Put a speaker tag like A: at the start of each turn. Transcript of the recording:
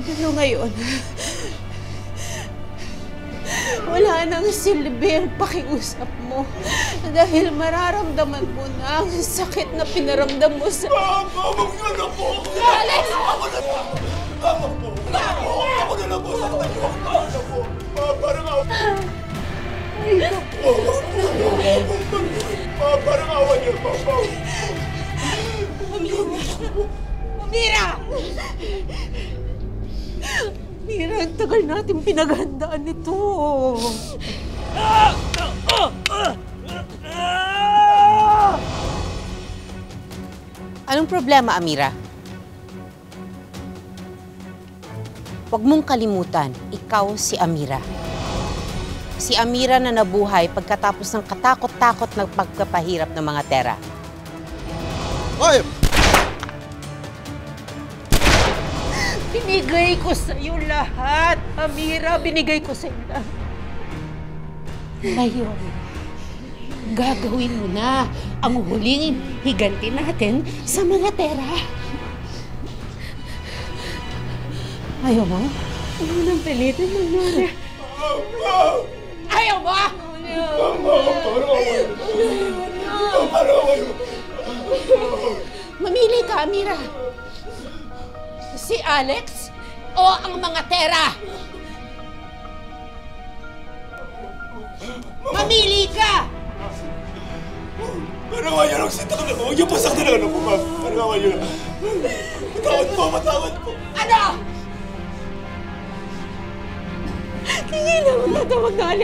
A: Pero ngayon, wala nang silbi ang pakiusap mo dahil mararamdaman mo na ang sakit na pinaramdam mo sa...
B: Mama, huwag niyo na po!
A: Alex!
B: Ako na po! Mama po! Ako na lang po! Saktan niyo ako! Ako na po! Mama, parang ako!
A: Ay, naku!
B: Mama, parang awa niyo! Mama!
A: Amira! Amira, ang tagal natin pinaghandaan nito.
C: Anong problema, Amira? Huwag mong kalimutan, ikaw si Amira. Si Amira na nabuhay pagkatapos ng katakot-takot na pagkapahirap ng mga Tera.
B: Hoy!
A: Binigay ko sa'yo lahat, Amira. Binigay ko sa'yo lahat. Ngayon, gagawin mo na ang huling higanti natin sa mga Tera. Ayaw mo? Ayaw mo nang pilitin mo, Nora. Ayaw mo? Mamili ka, Amira. Si Alex o ang mga Tera? Mamili ka!
B: Parang awa niyo lang, sinta ka na po. Huwag niyo pasaktan ang ano po, ma'am. Parang awa niyo lang. Matawad po.
A: Ano? Tingin na mo na tawag na